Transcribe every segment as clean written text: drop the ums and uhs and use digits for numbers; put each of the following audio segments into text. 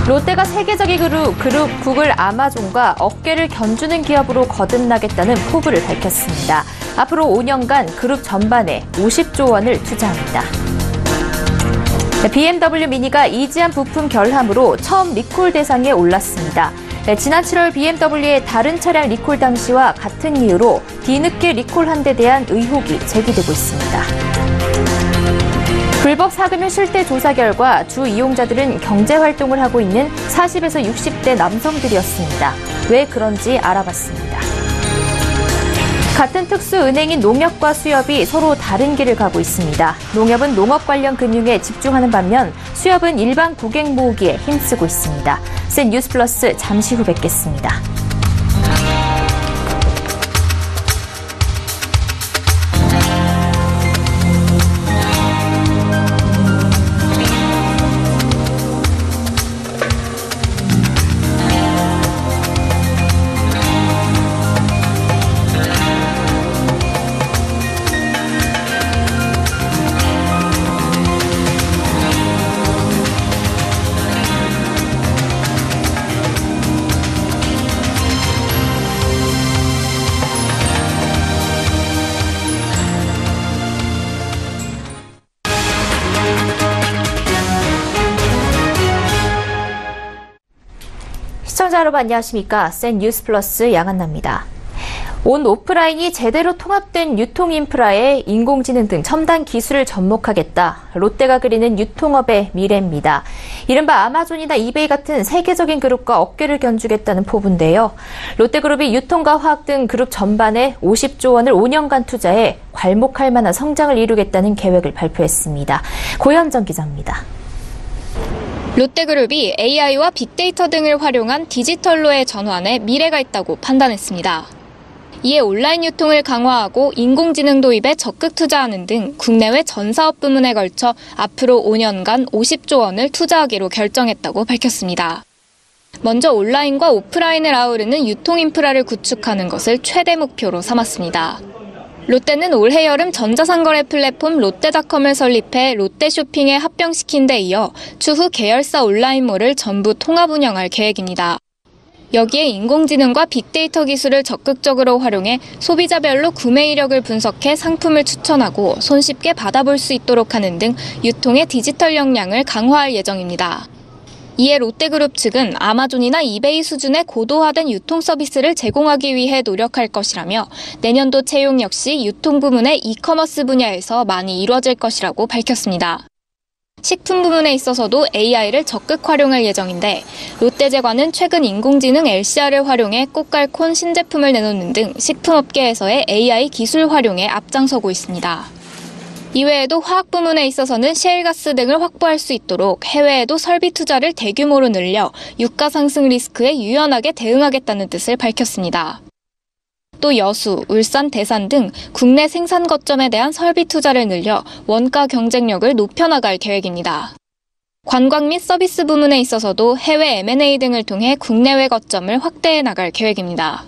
롯데가 세계적인 그룹 구글 아마존과 어깨를 견주는 기업으로 거듭나겠다는 포부를 밝혔습니다. 앞으로 5년간 그룹 전반에 50조 원을 투자합니다. BMW 미니가 이지한 부품 결함으로 처음 리콜 대상에 올랐습니다. 지난 7월 BMW의 다른 차량 리콜 당시와 같은 이유로 뒤늦게 리콜한 데 대한 의혹이 제기되고 있습니다. 불법 사금융 실태 조사 결과 주 이용자들은 경제활동을 하고 있는 40에서 60대 남성들이었습니다. 왜 그런지 알아봤습니다. 같은 특수은행인 농협과 수협이 서로 다른 길을 가고 있습니다. 농협은 농업 관련 금융에 집중하는 반면 수협은 일반 고객 모으기에 힘쓰고 있습니다. 센 뉴스 플러스 잠시 후 뵙겠습니다. 시청자 여러분 안녕하십니까? 센 뉴스 플러스 양한나입니다. 온 오프라인이 제대로 통합된 유통 인프라에 인공지능 등 첨단 기술을 접목하겠다. 롯데가 그리는 유통업의 미래입니다. 이른바 아마존이나 이베이 같은 세계적인 그룹과 어깨를 견주겠다는 포부인데요. 롯데그룹이 유통과 화학 등 그룹 전반에 50조 원을 5년간 투자해 괄목할 만한 성장을 이루겠다는 계획을 발표했습니다. 고현정 기자입니다. 롯데그룹이 AI와 빅데이터 등을 활용한 디지털로의 전환에 미래가 있다고 판단했습니다. 이에 온라인 유통을 강화하고 인공지능 도입에 적극 투자하는 등 국내외 전 사업 부문에 걸쳐 앞으로 5년간 50조 원을 투자하기로 결정했다고 밝혔습니다. 먼저 온라인과 오프라인을 아우르는 유통 인프라를 구축하는 것을 최대 목표로 삼았습니다. 롯데는 올해 여름 전자상거래 플랫폼 롯데닷컴을 설립해 롯데쇼핑에 합병시킨 데 이어 추후 계열사 온라인몰을 전부 통합 운영할 계획입니다. 여기에 인공지능과 빅데이터 기술을 적극적으로 활용해 소비자별로 구매 이력을 분석해 상품을 추천하고 손쉽게 받아볼 수 있도록 하는 등 유통의 디지털 역량을 강화할 예정입니다. 이에 롯데그룹 측은 아마존이나 이베이 수준의 고도화된 유통 서비스를 제공하기 위해 노력할 것이라며 내년도 채용 역시 유통 부문의 이커머스 분야에서 많이 이루어질 것이라고 밝혔습니다. 식품 부문에 있어서도 AI를 적극 활용할 예정인데 롯데제과는 최근 인공지능 LCR을 활용해 꽃갈콘 신제품을 내놓는 등 식품업계에서의 AI 기술 활용에 앞장서고 있습니다. 이외에도 화학 부문에 있어서는 셰일가스 등을 확보할 수 있도록 해외에도 설비 투자를 대규모로 늘려 유가 상승 리스크에 유연하게 대응하겠다는 뜻을 밝혔습니다. 또 여수, 울산, 대산 등 국내 생산 거점에 대한 설비 투자를 늘려 원가 경쟁력을 높여나갈 계획입니다. 관광 및 서비스 부문에 있어서도 해외 M&A 등을 통해 국내외 거점을 확대해 나갈 계획입니다.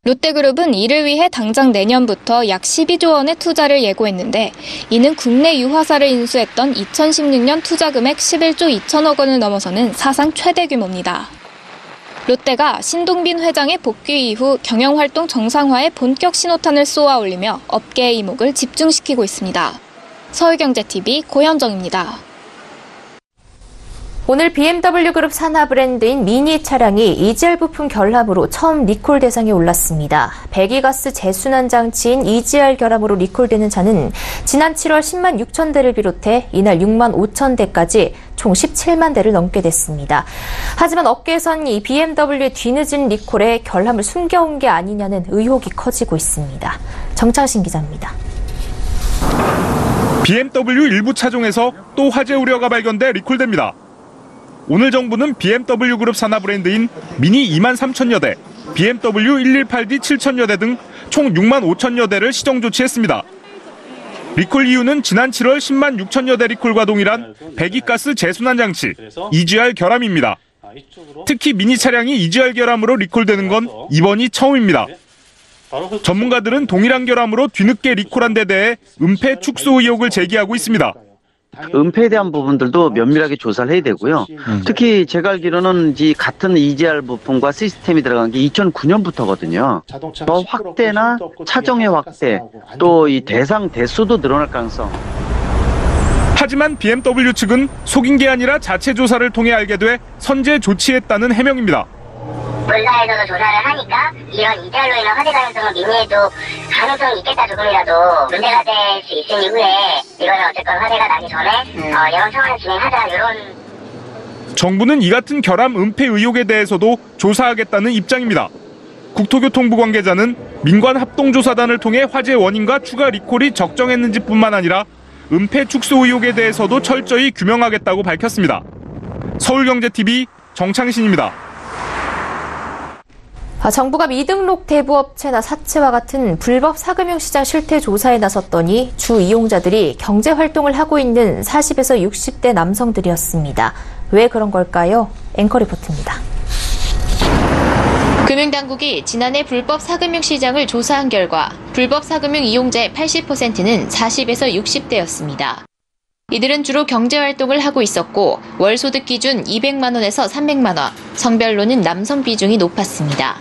롯데그룹은 이를 위해 당장 내년부터 약 12조 원의 투자를 예고했는데 이는 국내 유화사를 인수했던 2016년 투자 금액 11조 2천억 원을 넘어서는 사상 최대 규모입니다. 롯데가 신동빈 회장의 복귀 이후 경영활동 정상화에 본격 신호탄을 쏘아올리며 업계의 이목을 집중시키고 있습니다. 서울경제TV 고현정입니다. 오늘 BMW 그룹 산하 브랜드인 미니 차량이 EGR 부품 결함으로 처음 리콜 대상에 올랐습니다. 배기가스 재순환 장치인 EGR 결함으로 리콜되는 차는 지난 7월 10만 6천 대를 비롯해 이날 6만 5천 대까지 총 17만 대를 넘게 됐습니다. 하지만 업계에선 이 BMW의 뒤늦은 리콜에 결함을 숨겨온 게 아니냐는 의혹이 커지고 있습니다. 정창신 기자입니다. BMW 일부 차종에서 또 화재 우려가 발견돼 리콜됩니다. 오늘 정부는 BMW 그룹 산하 브랜드인 미니 2만 3천여 대, BMW 118D 7천여 대 등 총 6만 5천여 대를 시정 조치했습니다. 리콜 이유는 지난 7월 10만 6천여 대 리콜과 동일한 배기가스 재순환 장치, EGR 결함입니다. 특히 미니 차량이 EGR 결함으로 리콜되는 건 이번이 처음입니다. 전문가들은 동일한 결함으로 뒤늦게 리콜한 데 대해 은폐 축소 의혹을 제기하고 있습니다. 은폐에 대한 부분들도 면밀하게 조사를 해야 되고요. 특히 제가 알기로는 이 같은 EGR 부품과 시스템이 들어간 게 2009년부터거든요. 더 확대나 차종의 확대, 또 이 대상 대수도 늘어날 가능성. 하지만 BMW 측은 속인 게 아니라 자체 조사를 통해 알게 돼 선제 조치했다는 해명입니다. 본사에서도 조사를 하니까 이런 EGR로 인한 화재 가능성은 미미해도 가능성이 있겠다 조금이라도 문제가 될 수 있은 이후에 이거는 어쨌건 화재가 나기 전에 예방 차원을 진행하자 이런. 정부는 이 같은 결함 은폐 의혹에 대해서도 조사하겠다는 입장입니다. 국토교통부 관계자는 민관 합동조사단을 통해 화재 원인과 추가 리콜이 적정했는지뿐만 아니라 은폐 축소 의혹에 대해서도 철저히 규명하겠다고 밝혔습니다. 서울경제TV 정창신입니다. 정부가 미등록 대부업체나 사채와 같은 불법 사금융 시장 실태 조사에 나섰더니 주 이용자들이 경제 활동을 하고 있는 40에서 60대 남성들이었습니다. 왜 그런 걸까요? 앵커 리포트입니다. 금융당국이 지난해 불법 사금융 시장을 조사한 결과 불법 사금융 이용자의 80%는 40에서 60대였습니다. 이들은 주로 경제활동을 하고 있었고 월 소득 기준 200만 원에서 300만 원, 성별로는 남성 비중이 높았습니다.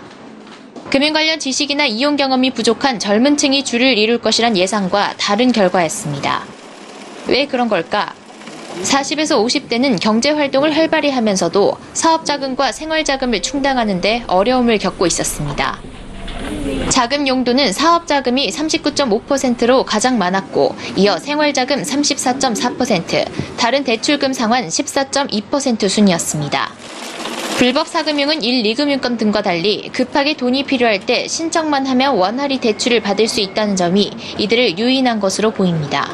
금융 관련 지식이나 이용 경험이 부족한 젊은 층이 주를 이룰 것이란 예상과 다른 결과였습니다. 왜 그런 걸까? 40에서 50대는 경제활동을 활발히 하면서도 사업자금과 생활자금을 충당하는 데 어려움을 겪고 있었습니다. 자금 용도는 사업자금이 39.5%로 가장 많았고 이어 생활자금 34.4%, 다른 대출금 상환 14.2% 순이었습니다. 불법 사금융은 1, 2금융권 등과 달리 급하게 돈이 필요할 때 신청만 하면 원활히 대출을 받을 수 있다는 점이 이들을 유인한 것으로 보입니다.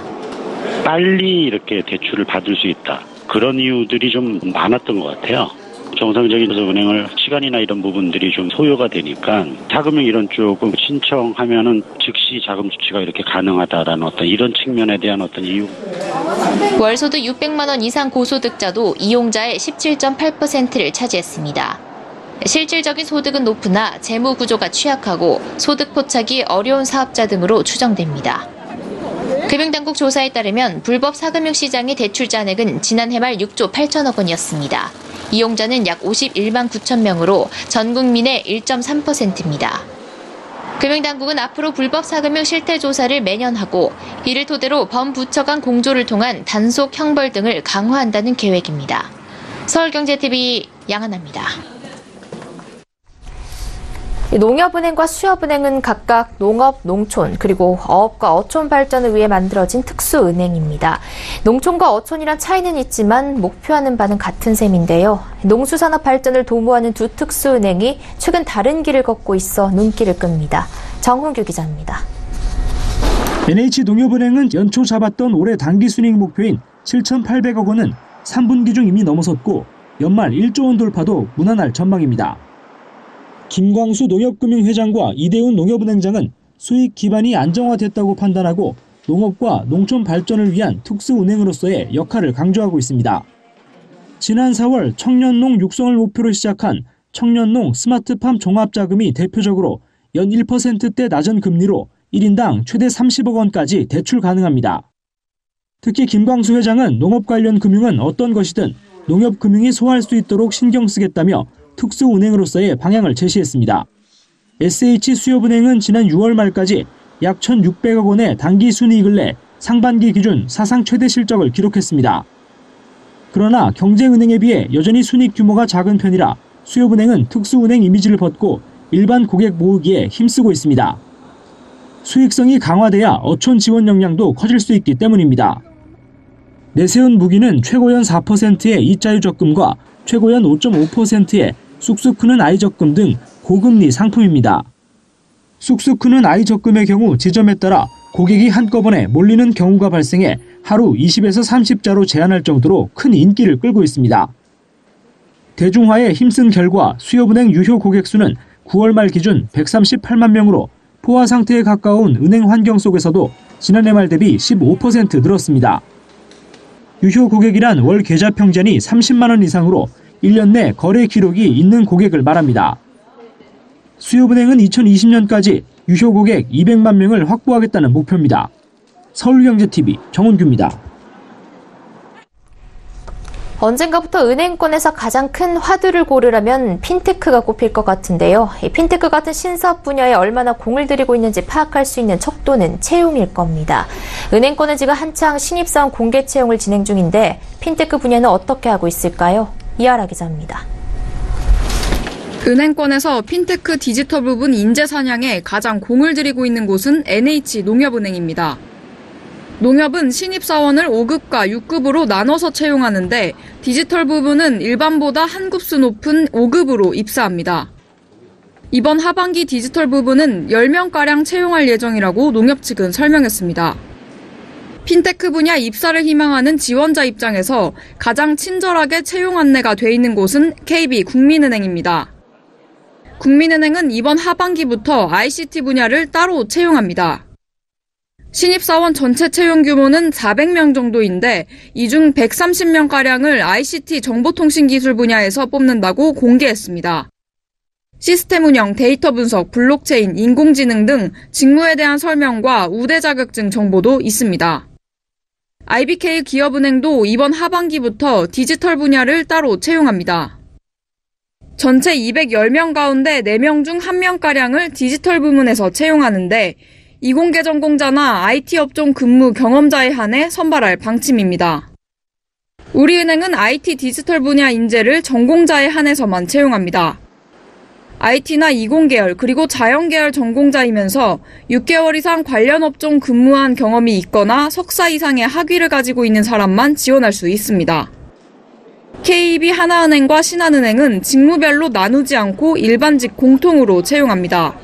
빨리 이렇게 대출을 받을 수 있다. 그런 이유들이 좀 많았던 것 같아요. 정상적인 은행을 시간이나 이런 부분들이 좀 소요가 되니까 자금융 이런 쪽은 신청하면은 즉시 자금 조치가 이렇게 가능하다라는 어떤 이런 측면에 대한 어떤 이유. 월소득 600만 원 이상 고소득자도 이용자의 17.8%를 차지했습니다. 실질적인 소득은 높으나 재무 구조가 취약하고 소득 포착이 어려운 사업자 등으로 추정됩니다. 금융당국 조사에 따르면 불법 사금융 시장의 대출 잔액은 지난해 말 6조 8천억 원이었습니다. 이용자는 약 51만 9천 명으로 전 국민의 1.3%입니다. 금융당국은 앞으로 불법 사금융 실태 조사를 매년 하고 이를 토대로 범부처 간 공조를 통한 단속 형벌 등을 강화한다는 계획입니다. 서울경제TV 양한나입니다. 농협은행과 수협은행은 각각 농업, 농촌, 그리고 어업과 어촌 발전을 위해 만들어진 특수은행입니다. 농촌과 어촌이란 차이는 있지만 목표하는 바는 같은 셈인데요. 농수산업 발전을 도모하는 두 특수은행이 최근 다른 길을 걷고 있어 눈길을 끕니다. 정훈규 기자입니다. NH농협은행은 연초 잡았던 올해 당기순이익 목표인 7,800억 원은 3분기 중 이미 넘어섰고 연말 1조 원 돌파도 무난할 전망입니다. 김광수 농협금융회장과 이대훈 농협은행장은 수익 기반이 안정화됐다고 판단하고 농업과 농촌 발전을 위한 특수은행으로서의 역할을 강조하고 있습니다. 지난 4월 청년농 육성을 목표로 시작한 청년농 스마트팜 종합자금이 대표적으로 연 1%대 낮은 금리로 1인당 최대 30억 원까지 대출 가능합니다. 특히 김광수 회장은 농업 관련 금융은 어떤 것이든 농협금융이 소화할 수 있도록 신경 쓰겠다며 특수은행으로서의 방향을 제시했습니다. SH수협은행은 지난 6월 말까지 약 1,600억 원의 당기 순이익을 내 상반기 기준 사상 최대 실적을 기록했습니다. 그러나 경제은행에 비해 여전히 순이익 규모가 작은 편이라 수협은행은 특수은행 이미지를 벗고 일반 고객 모으기에 힘쓰고 있습니다. 수익성이 강화돼야 어촌 지원 역량도 커질 수 있기 때문입니다. 내세운 무기는 최고연 4%의 이자유 적금과 최고연 5.5%의 쑥쑥 크는 아이 적금 등 고금리 상품입니다. 쑥쑥 크는 아이 적금의 경우 지점에 따라 고객이 한꺼번에 몰리는 경우가 발생해 하루 20에서 30자로 제한할 정도로 큰 인기를 끌고 있습니다. 대중화에 힘쓴 결과 수협은행 유효 고객 수는 9월 말 기준 138만 명으로 포화 상태에 가까운 은행 환경 속에서도 지난해 말 대비 15% 늘었습니다. 유효 고객이란 월 계좌 평전이 30만 원 이상으로 1년 내 거래 기록이 있는 고객을 말합니다. 수협은행은 2020년까지 유효 고객 200만 명을 확보하겠다는 목표입니다. 서울경제TV 정훈규입니다. 언젠가부터 은행권에서 가장 큰 화두를 고르라면 핀테크가 꼽힐 것 같은데요. 이 핀테크 같은 신사업 분야에 얼마나 공을 들이고 있는지 파악할 수 있는 척도는 채용일 겁니다. 은행권은 지금 한창 신입사원 공개 채용을 진행 중인데 핀테크 분야는 어떻게 하고 있을까요? 이하라 기자입니다. 은행권에서 핀테크 디지털 부분 인재 사냥에 가장 공을 들이고 있는 곳은 NH농협은행입니다. 농협은 신입사원을 5급과 6급으로 나눠서 채용하는데 디지털 부분은 일반보다 한 급수 높은 5급으로 입사합니다. 이번 하반기 디지털 부분은 10명가량 채용할 예정이라고 농협 측은 설명했습니다. 핀테크 분야 입사를 희망하는 지원자 입장에서 가장 친절하게 채용 안내가 돼 있는 곳은 KB국민은행입니다. 국민은행은 이번 하반기부터 ICT 분야를 따로 채용합니다. 신입사원 전체 채용 규모는 400명 정도인데 이 중 130명가량을 ICT 정보통신기술 분야에서 뽑는다고 공개했습니다. 시스템 운영, 데이터 분석, 블록체인, 인공지능 등 직무에 대한 설명과 우대 자격증 정보도 있습니다. IBK 기업은행도 이번 하반기부터 디지털 분야를 따로 채용합니다. 전체 210명 가운데 4명 중 1명가량을 디지털 부문에서 채용하는데 이공계 전공자나 IT 업종 근무 경험자에 한해 선발할 방침입니다. 우리은행은 IT 디지털 분야 인재를 전공자에 한해서만 채용합니다. IT나 이공계열 그리고 자연계열 전공자이면서 6개월 이상 관련 업종 근무한 경험이 있거나 석사 이상의 학위를 가지고 있는 사람만 지원할 수 있습니다. KB 하나은행과 신한은행은 직무별로 나누지 않고 일반직 공통으로 채용합니다.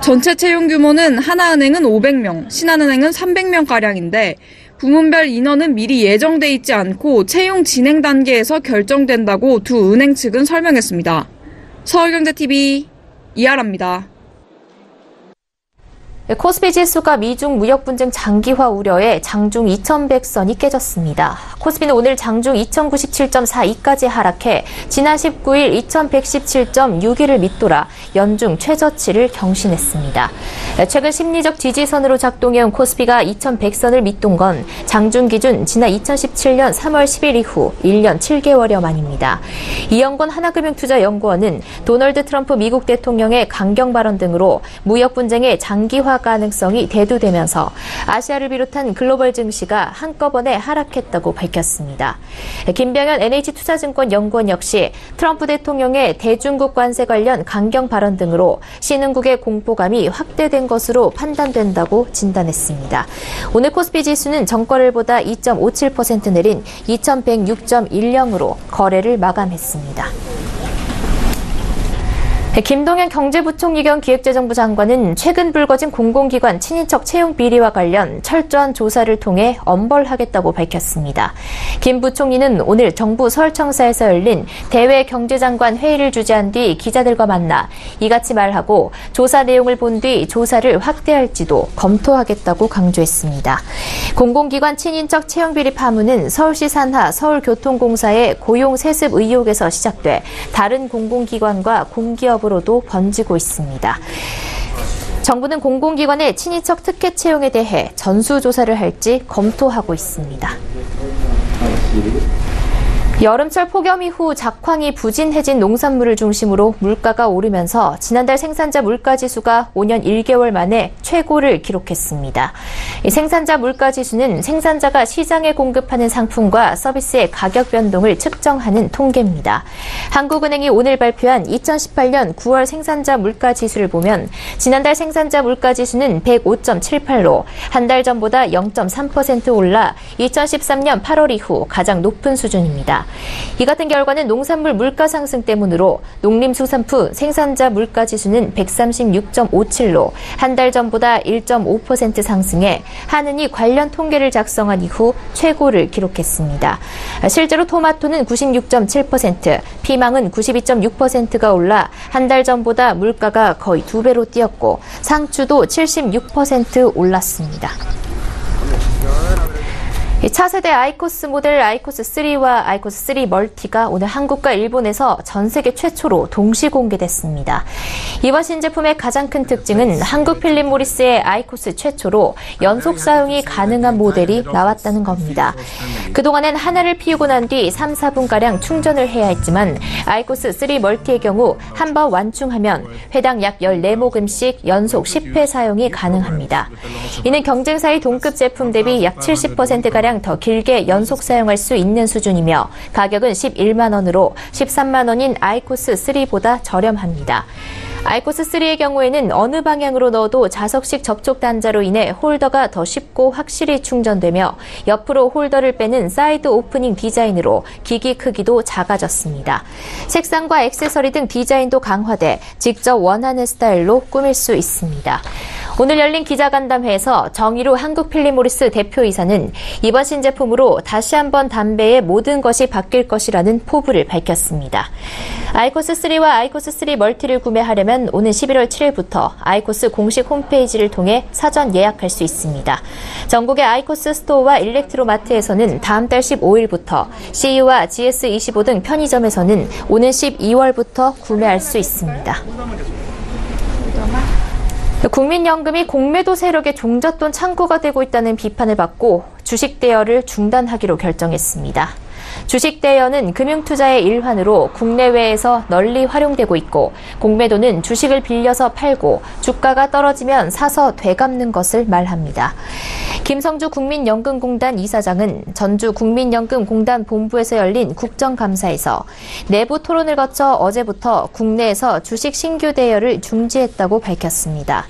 전체 채용 규모는 하나은행은 500명, 신한은행은 300명가량인데 부문별 인원은 미리 예정돼 있지 않고 채용 진행 단계에서 결정된다고 두 은행 측은 설명했습니다. 서울경제TV 이하라입니다. 코스피 지수가 미중 무역 분쟁 장기화 우려에 장중 2100선이 깨졌습니다. 코스피는 오늘 장중 2097.42까지 하락해 지난 19일 2117.61을 밑돌아 연중 최저치를 경신했습니다. 최근 심리적 지지선으로 작동해온 코스피가 2100선을 밑돈 건 장중 기준 지난 2017년 3월 10일 이후 1년 7개월여 만입니다. 이영건 하나금융투자연구원은 도널드 트럼프 미국 대통령의 강경 발언 등으로 무역 분쟁의 장기화 가능성이 대두되면서 아시아를 비롯한 글로벌 증시가 한꺼번에 하락했다고 밝혔습니다. 김병현 NH투자증권 연구원 역시 트럼프 대통령의 대중국 관세 관련 강경 발언 등으로 신흥국의 공포감이 확대된 것으로 판단된다고 진단했습니다. 오늘 코스피 지수는 전거래일보다 2.57% 내린 2106.10으로 거래를 마감했습니다. 김동연 경제부총리 겸 기획재정부 장관은 최근 불거진 공공기관 친인척 채용 비리와 관련 철저한 조사를 통해 엄벌하겠다고 밝혔습니다. 김 부총리는 오늘 정부 서울청사에서 열린 대외 경제장관 회의를 주재한 뒤 기자들과 만나 이같이 말하고 조사 내용을 본 뒤 조사를 확대할지도 검토하겠다고 강조했습니다. 공공기관 친인척 채용 비리 파문은 서울시 산하 서울교통공사의 고용 세습 의혹에서 시작돼 다른 공공기관과 공기업으로도 번지고 있습니다. 정부는 공공기관의 친인척 특혜 채용에 대해 전수조사를 할지 검토하고 있습니다. 여름철 폭염 이후 작황이 부진해진 농산물을 중심으로 물가가 오르면서 지난달 생산자 물가지수가 5년 1개월 만에 최고를 기록했습니다. 생산자 물가지수는 생산자가 시장에 공급하는 상품과 서비스의 가격 변동을 측정하는 통계입니다. 한국은행이 오늘 발표한 2018년 9월 생산자 물가지수를 보면 지난달 생산자 물가지수는 105.78로 한 달 전보다 0.3% 올라 2013년 8월 이후 가장 높은 수준입니다. 이 같은 결과는 농산물 물가 상승 때문으로 농림수산품 생산자 물가지수는 136.57로 한 달 전보다 1.5% 상승해 한은이 관련 통계를 작성한 이후 최고를 기록했습니다. 실제로 토마토는 96.7%, 피망은 92.6%가 올라 한 달 전보다 물가가 거의 2배로 뛰었고 상추도 76% 올랐습니다. 차세대 아이코스 모델 아이코스 3와 아이코스 3 멀티가 오늘 한국과 일본에서 전 세계 최초로 동시 공개됐습니다. 이번 신제품의 가장 큰 특징은 한국 필립모리스의 아이코스 최초로 연속 사용이 가능한 모델이 나왔다는 겁니다. 그동안엔 하나를 피우고 난 뒤 3, 4분가량 충전을 해야 했지만 아이코스 3 멀티의 경우 한 번 완충하면 회당 약 14모금씩 연속 10회 사용이 가능합니다. 이는 경쟁사의 동급 제품 대비 약 70%가량 더 길게 연속 사용할 수 있는 수준이며 가격은 11만 원으로 13만 원인 아이코스 3보다 저렴합니다. 아이코스 3의 경우에는 어느 방향으로 넣어도 자석식 접촉 단자로 인해 홀더가 더 쉽고 확실히 충전되며 옆으로 홀더를 빼는 사이드 오프닝 디자인으로 기기 크기도 작아졌습니다. 색상과 액세서리 등 디자인도 강화돼 직접 원하는 스타일로 꾸밀 수 있습니다. 오늘 열린 기자간담회에서 정의루 한국필립모리스 대표이사는 이번 신제품으로 다시 한번 담배의 모든 것이 바뀔 것이라는 포부를 밝혔습니다. 아이코스 3와 아이코스 3 멀티를 구매하려면 오는 11월 7일부터 아이코스 공식 홈페이지를 통해 사전 예약할 수 있습니다. 전국의 아이코스 스토어와 일렉트로마트에서는 다음 달 15일부터 CU와 GS25 등 편의점에서는 오는 12월부터 구매할 수 있습니다. 국민연금이 공매도 세력의 종잣돈 창고가 되고 있다는 비판을 받고 주식 대여를 중단하기로 결정했습니다. 주식 대여는 금융투자의 일환으로 국내외에서 널리 활용되고 있고 공매도는 주식을 빌려서 팔고 주가가 떨어지면 사서 되갚는 것을 말합니다. 김성주 국민연금공단 이사장은 전주 국민연금공단 본부에서 열린 국정감사에서 내부 토론을 거쳐 어제부터 국내에서 주식 신규 대여를 중지했다고 밝혔습니다.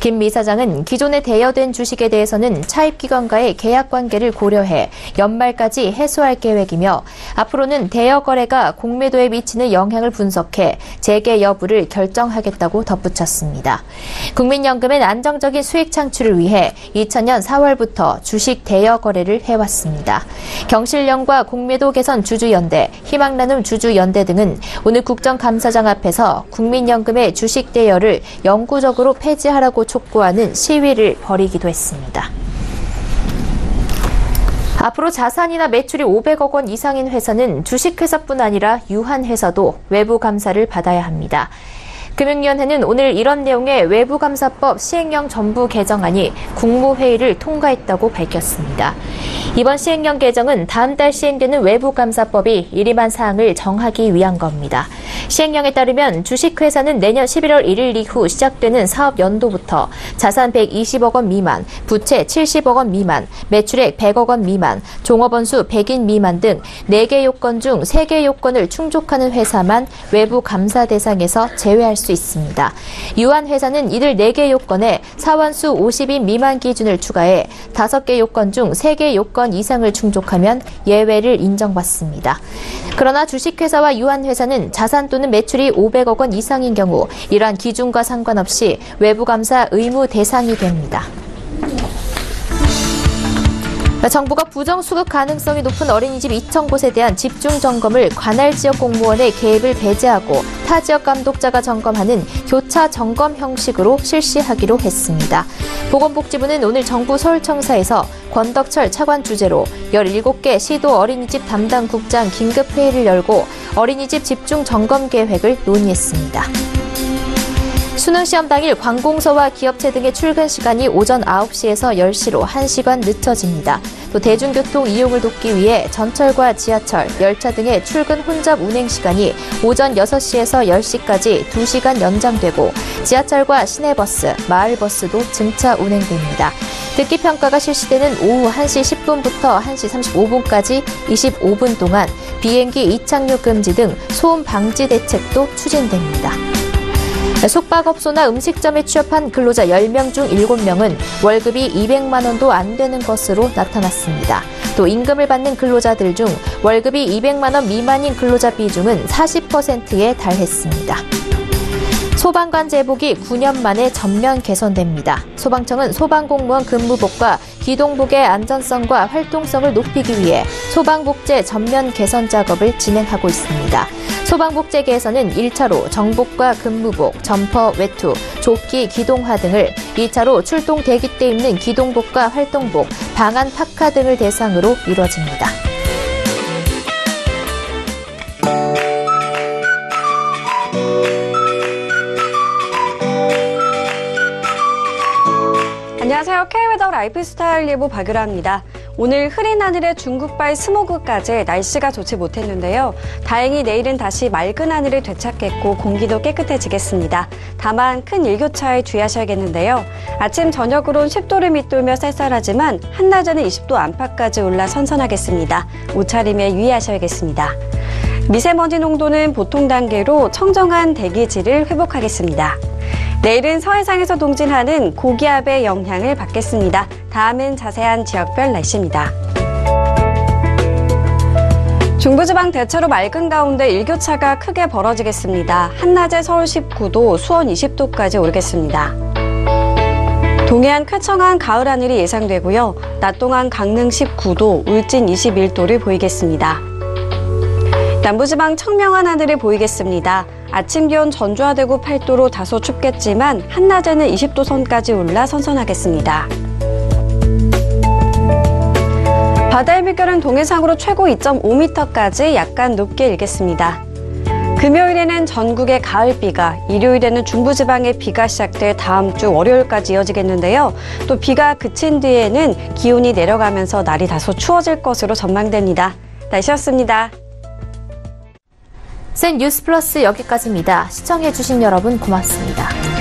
김 이사장은 기존에 대여된 주식에 대해서는 차입기관과의 계약관계를 고려해 연말까지 해소할 계획이며 앞으로는 대여 거래가 공매도에 미치는 영향을 분석해 재개 여부를 결정하겠다고 덧붙였습니다. 국민연금은 안정적인 수익 창출을 위해 2000년 4월부터 주식 대여 거래를 해왔습니다. 경실련과 공매도 개선 주주연대, 희망나눔 주주연대 등은 오늘 국정감사장 앞에서 국민연금의 주식 대여를 영구적으로 폐지하라고 촉구하는 시위를 벌이기도 했습니다. 앞으로 자산이나 매출이 500억 원 이상인 회사는 주식회사뿐 아니라 유한회사도 외부 감사를 받아야 합니다. 금융위원회는 오늘 이런 내용의 외부감사법 시행령 전부 개정안이 국무회의를 통과했다고 밝혔습니다. 이번 시행령 개정은 다음 달 시행되는 외부감사법이 일임한 사항을 정하기 위한 겁니다. 시행령에 따르면 주식회사는 내년 11월 1일 이후 시작되는 사업 연도부터 자산 120억 원 미만, 부채 70억 원 미만, 매출액 100억 원 미만, 종업원수 100인 미만 등 4개 요건 중 3개 요건을 충족하는 회사만 외부 감사 대상에서 제외할 수 있습니다. 유한회사는 이들 4개 요건에 사원수 50인 미만 기준을 추가해 5개 요건 중 3개 요건 이상을 충족하면 예외를 인정받습니다. 그러나 주식회사와 유한회사는 자산 또는 매출이 500억 원 이상인 경우 이러한 기준과 상관없이 외부감사 의무 대상이 됩니다. 정부가 부정수급 가능성이 높은 어린이집 2,000곳에 대한 집중점검을 관할 지역 공무원의 개입을 배제하고 타 지역 감독자가 점검하는 교차 점검 형식으로 실시하기로 했습니다. 보건복지부는 오늘 정부 서울청사에서 권덕철 차관 주재로 17개 시도 어린이집 담당 국장 긴급회의를 열고 어린이집 집중점검 계획을 논의했습니다. 수능시험 당일 관공서와 기업체 등의 출근 시간이 오전 9시에서 10시로 1시간 늦춰집니다. 또 대중교통 이용을 돕기 위해 전철과 지하철, 열차 등의 출근 혼잡 운행 시간이 오전 6시에서 10시까지 2시간 연장되고 지하철과 시내버스, 마을버스도 증차 운행됩니다. 듣기평가가 실시되는 오후 1시 10분부터 1시 35분까지 25분 동안 비행기 이착륙 금지 등 소음 방지 대책도 추진됩니다. 숙박업소나 음식점에 취업한 근로자 10명 중 7명은 월급이 200만 원도 안 되는 것으로 나타났습니다. 또 임금을 받는 근로자들 중 월급이 200만 원 미만인 근로자 비중은 40%에 달했습니다. 소방관 제복이 9년 만에 전면 개선됩니다. 소방청은 소방공무원 근무복과 기동복의 안전성과 활동성을 높이기 위해 소방복제 전면 개선 작업을 진행하고 있습니다. 소방복제계에서는 1차로 정복과 근무복, 점퍼, 외투, 조끼, 기동화 등을, 2차로 출동 대기 때 입는 기동복과 활동복, 방한 파카 등을 대상으로 이루어집니다. 안녕하세요. K웨더 라이프스타일 예보 박유라입니다. 오늘 흐린 하늘에 중국발 스모그까지 날씨가 좋지 못했는데요. 다행히 내일은 다시 맑은 하늘을 되찾겠고 공기도 깨끗해지겠습니다. 다만 큰 일교차에 주의하셔야겠는데요. 아침 저녁으론 10도를 밑돌며 쌀쌀하지만 한낮에는 20도 안팎까지 올라 선선하겠습니다. 옷차림에 유의하셔야겠습니다. 미세먼지 농도는 보통 단계로 청정한 대기질을 회복하겠습니다. 내일은 서해상에서 동진하는 고기압의 영향을 받겠습니다. 다음은 자세한 지역별 날씨입니다. 중부지방 대체로 맑은 가운데 일교차가 크게 벌어지겠습니다. 한낮에 서울 19도, 수원 20도까지 오르겠습니다. 동해안 쾌청한 가을 하늘이 예상되고요. 낮 동안 강릉 19도, 울진 21도를 보이겠습니다. 남부지방 청명한 하늘을 보이겠습니다. 아침 기온 전주와 대구 8도로 다소 춥겠지만 한낮에는 20도 선까지 올라 선선하겠습니다. 바다의 물결은 동해상으로 최고 2.5m까지 약간 높게 일겠습니다. 금요일에는 전국에 가을비가, 일요일에는 중부지방에 비가 시작돼 다음 주 월요일까지 이어지겠는데요. 또 비가 그친 뒤에는 기온이 내려가면서 날이 다소 추워질 것으로 전망됩니다. 날씨였습니다. 센 뉴스 플러스 여기까지입니다. 시청해주신 여러분 고맙습니다.